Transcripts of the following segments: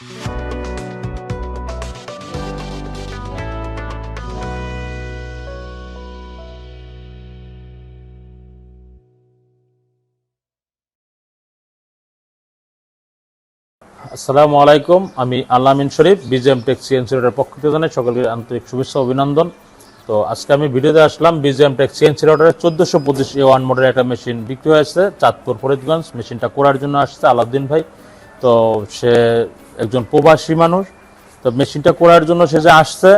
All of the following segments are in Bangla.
আসসালামু আলাইকুম, আমি আল-আমিন শরীফ, বিজিএম টেক সিএনসি রোডের পক্ষ থেকে জানাই সকলকে আন্তরিক শুভেচ্ছা অভিনন্দন। তো আজকে আমি ভিডিওতে আসলাম বিজিএম টেক সিএনসি রোডের 1425 A1 মডেলের একটা মেশিন বিক্রি হয়েছে চাঁদপুর ফরিদগঞ্জ। মেশিনটা করার জন্য আসছে আলাউদ্দিন ভাই। তো সে একজন প্রবাসী মানুষ। তো মেশিনটা করার জন্য সে যে আসছে,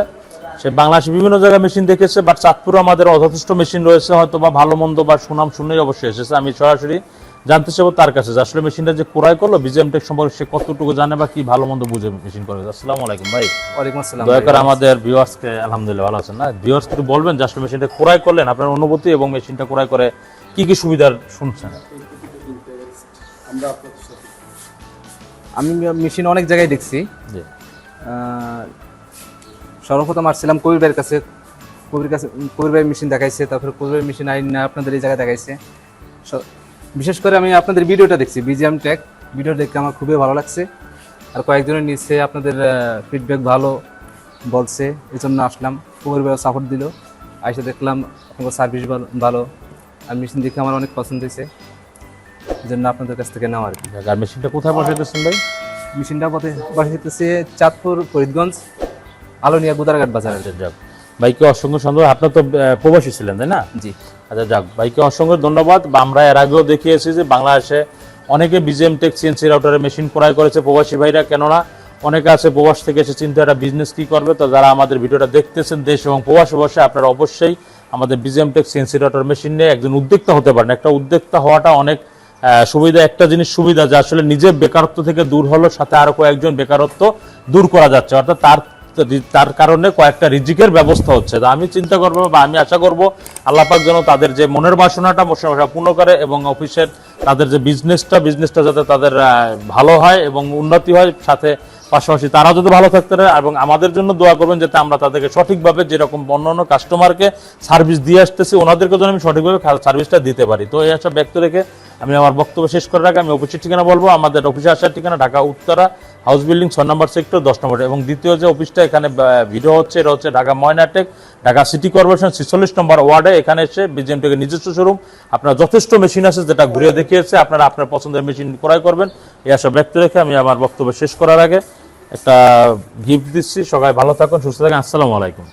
সে বাংলাদেশে বিভিন্ন জায়গায় মেশিন দেখেছে, বাট চাঁদপুরে আমাদের যথেষ্ট মেশিন রয়েছে, হয়তো বা ভালো মন্দ বা সুনাম শুনেই অবশ্যই এসেছে। আমি সরাসরি জানতে চাবো তার কাছে যে আসলে মেশিনটা যে ক্রয় করলো বিজিএম টেক সম্পর্কে সে কতটুকু জানে বা কি ভালো মন্দ বুঝে মেশিন করে। আসসালামু আলাইকুম ভাই। ওয়ালাইকুম আসসালাম। দয়া করে আমাদের ভিউয়ার্সকে, আলহামদুলিল্লাহ ভালো আছেন না, ভিউয়ার্সকে একটু বলবেন যে আসলে মেশিনটা ক্রয় করলেন, আপনার অনুভূতি এবং মেশিনটা ক্রয় করে কি কি সুবিধার শুনছেন। আমি মেশিন অনেক জায়গায় দেখছি। সর্বপ্রথম আসছিলাম কবির ভাইয়ের কাছে। কবির ভাই মেশিন দেখাইছে, তারপরে কবির ভাই মেশিন আইন না আপনাদের এই জায়গায় দেখাইছে। বিশেষ করে আমি আপনাদের ভিডিওটা দেখছি, বিজিএম টেক ভিডিও দেখে আমার খুবই ভালো লাগছে। আর কয়েকজনের নিচে আপনাদের ফিডব্যাক ভালো বলছে, এই জন্য আসলাম। কবির ভাইও সাপোর্ট দিল, আইসে দেখলাম আপনাদের সার্ভিস ভালো। আর মেশিন দেখে আমার অনেক পছন্দ হয়েছে, এই জন্য আপনাদের কাছ থেকে নেওয়া আর কি। আর মেশিনটা কোথায় বসাইতেছেন ভাই? মেশিনটা বসাইতেছে চাঁদপুর ফরিদগঞ্জ আলোনিয়া গুদারঘাট বাজার। যাক ভাইকে অসংখ্য ধন্যবাদ। আপনার তো প্রবাসী ছিলেন তাই না? জি। আচ্ছা যাক, ভাইকে অসংখ্য ধন্যবাদ। আমরা এর আগেও দেখিয়েছি যে বাংলাদেশে অনেকে বিজিএম টেক সিএনসি রাউটারের মেশিন ক্রয় করেছে প্রবাসী ভাইরা, কেননা অনেকে আছে প্রবাস থেকে এসে চিন্তা একটা বিজনেস কী করবে। তো যারা আমাদের ভিডিওটা দেখতেছেন দেশ এবং প্রবাসে বসে, আপনারা অবশ্যই আমাদের BGM tech CNC router machine নিয়ে একজন উদ্যোক্তা হতে পারেন। একটা উদ্যোক্তা হওয়াটা অনেক সুবিধা। একটা জিনিস সুবিধা যে আসলে নিজের বেকারত্ব থেকে দূর হলো, সাথে আরো কয়েকজন বেকারত্ব দূর করা যাচ্ছে, অর্থাৎ তার কারণে কয়েকটা রিজিকের ব্যবস্থা হচ্ছে। তো আমি চিন্তা করবো বা আমি আশা করব আল্লাহ পাক যেন তাদের যে মনের বাসনাটা পূর্ণ করে এবং অফিসের তাদের যে বিজনেসটা যাতে তাদের ভালো হয় এবং উন্নতি হয়, সাথে পাশাপাশি তারা যদি ভালো থাকতে পারে। এবং আমাদের জন্য দোয়া করবেন যাতে আমরা তাদেরকে সঠিকভাবে যেরকম অন্যান্য কাস্টমারকে সার্ভিস দিয়ে আসতেছি, ওনাদেরকে যেন আমি সঠিকভাবে সার্ভিসটা দিতে পারি। তো এই আশা ব্যক্ত রেখে আমি আমার বক্তব্য শেষ করার আগে আমি অফিসের ঠিকানা বলবো। আমাদের অফিসে আসার ঠিকানা ঢাকা উত্তরা হাউস বিল্ডিং 6 নম্বর সেক্টর 10 নম্বর। এবং দ্বিতীয় যে অফিসটা এখানে ভিডিও হচ্ছে, এটা হচ্ছে ঢাকা ময়নাটেক, ঢাকা সিটি কর্পোরেশন 46 নম্বর ওয়ার্ডে। এখানে এসে বিজিএম টেকের নিজস্ব শোরুম, আপনার যথেষ্ট মেশিন আছে যেটা ঘুরে দেখিয়েছে, আপনারা আপনার পছন্দের মেশিন ক্রয় করবেন। এই আশা ব্যক্ত রেখে আমি আমার বক্তব্য শেষ করার আগে একটা গিফট দিচ্ছি। সবাই ভালো থাকুন, সুস্থ থাকুন। আসসালামু আলাইকুম।